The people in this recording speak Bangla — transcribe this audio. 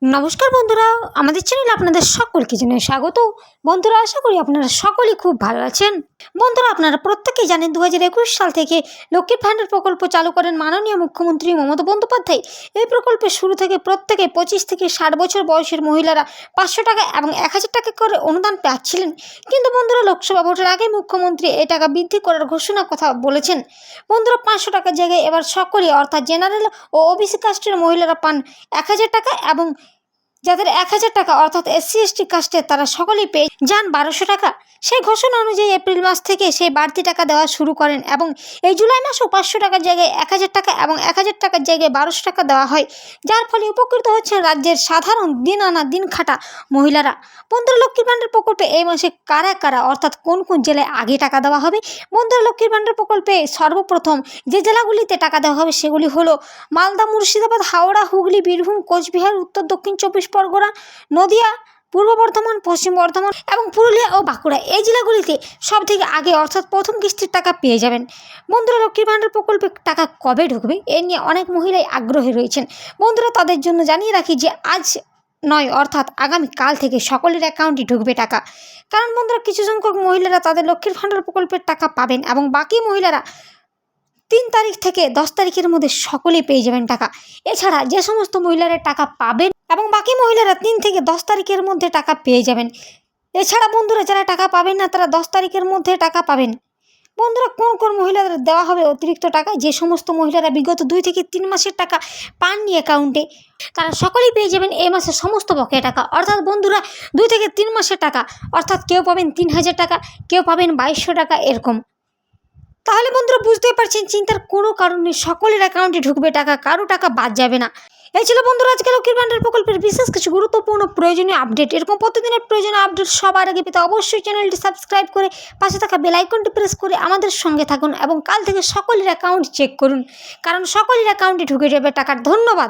নমস্কার বন্ধুরা, আমাদের চ্যানেলে আপনাদের সকলকে জানাই স্বাগত। বন্ধুরা, আশা করি আপনারা সকলেই খুব ভালো আছেন। বন্ধুরা, আপনারা প্রত্যেকেই জানেন 2021 সাল থেকে লক্ষ্মীর ভাণ্ডার প্রকল্প চালু করেন মাননীয় মুখ্যমন্ত্রী মমতা বন্দ্যোপাধ্যায়। এই প্রকল্পের শুরু থেকে প্রত্যেকে 25 থেকে 60 বছর বয়সের মহিলারা 500 টাকা এবং 1000 টাকা করে অনুদান পাচ্ছিলেন। কিন্তু বন্ধুরা, লোকসভা ভোটের আগে মুখ্যমন্ত্রী এই টাকা বৃদ্ধি করার ঘোষণার কথা বলেছেন। বন্ধুরা, 500 টাকার জায়গায় এবার সকলেই অর্থাৎ জেনারেল ও ওবিসি কাস্টের মহিলারা পান 1000 টাকা এবং যাদের 1000 টাকা অর্থাৎ SC/ST কাস্টের তারা সকলেই পেয়ে যান 1200 টাকা। সেই ঘোষণা অনুযায়ী এপ্রিল মাস থেকে সেই বাড়তি টাকা দেওয়া শুরু করেন এবং এই জুলাই মাসেও 500 টাকার জায়গায় 1000 টাকা এবং 1000 টাকার জায়গায় 1200 টাকা দেওয়া হয়, যার ফলে উপকৃত হচ্ছেন রাজ্যের সাধারণ দিন আনা দিন খাটা মহিলারা। বন্ধুরা, লক্ষ্মীর ভাণ্ডার প্রকল্পে এই মাসে কারা কারা অর্থাৎ কোন কোন জেলায় আগে টাকা দেওয়া হবে? বন্ধুরা, লক্ষ্মীর ভাণ্ডার প্রকল্পে সর্বপ্রথম যে জেলাগুলিতে টাকা দেওয়া হবে সেগুলি হলো মালদা, মুর্শিদাবাদ, হাওড়া, হুগলি, বীরভূম, কোচবিহার, উত্তর দক্ষিণ 24 পরগনা, নদিয়া, পূর্ব বর্ধমান, পশ্চিম বর্ধমান এবং পুরুলিয়া ও বাঁকুড়া। এই জেলাগুলিতে সব থেকে আগে অর্থাৎ প্রথম কিস্তির টাকা পেয়ে যাবেন। বন্ধুরা, লক্ষ্মীর ভাণ্ডার প্রকল্পে টাকা কবে ঢুকবে এ নিয়ে অনেক মহিলাই আগ্রহী রয়েছেন। বন্ধুরা, তাদের জন্য জানিয়ে রাখি যে আজ নয় অর্থাৎ আগামীকাল থেকে সকলের অ্যাকাউন্টে ঢুকবে টাকা। কারণ বন্ধুরা, কিছু সংখ্যক মহিলারা তাদের লক্ষ্মীর ভাণ্ডার প্রকল্পের টাকা পাবেন এবং বাকি মহিলারা 3 তারিখ থেকে 10 তারিখের মধ্যে সকলেই পেয়ে যাবেন টাকা। এছাড়া যে সমস্ত মহিলারা টাকা পাবেন এবং বাকি মহিলারা 3 থেকে 10 তারিখের মধ্যে টাকা পেয়ে যাবেন। এছাড়া বন্ধুরা, যারা টাকা পাবেন না তারা 10 তারিখের মধ্যে টাকা পাবেন। বন্ধুরা, কোন কোন মহিলাদের দেওয়া হবে অতিরিক্ত টাকা? যে সমস্ত মহিলারা বিগত 2 থেকে 3 মাসের টাকা পাননি অ্যাকাউন্টে, তারা সকলেই পেয়ে যাবেন এই মাসের সমস্ত বকেয়া টাকা। অর্থাৎ বন্ধুরা, 2 থেকে 3 মাসের টাকা অর্থাৎ কেউ পাবেন 3000 টাকা, কেউ পাবেন 2200 টাকা এরকম। তাহলে বন্ধুরা, বুঝতেই পারছেন চিন্তার কোনো কারণ নেই, সকলের অ্যাকাউন্টে ঢুকবে টাকা, কারো টাকা বাদ যাবে না। এই ছিল বন্ধুরা আজকে লক্ষ্মীর ভাণ্ডার প্রকল্পের বিশেষ কিছু গুরুত্বপূর্ণ প্রয়োজনীয় আপডেট। এরকম প্রতিদিনের প্রয়োজনীয় আপডেট সবার আগে পেতে অবশ্যই চ্যানেলটি সাবস্ক্রাইব করে পাশে থাকা বেল আইকনটি প্রেস করে আমাদের সঙ্গে থাকুন এবং কাল থেকে সকলের অ্যাকাউন্ট চেক করুন, কারণ সকলের অ্যাকাউন্টে ঢুকে যাবে টাকার। ধন্যবাদ।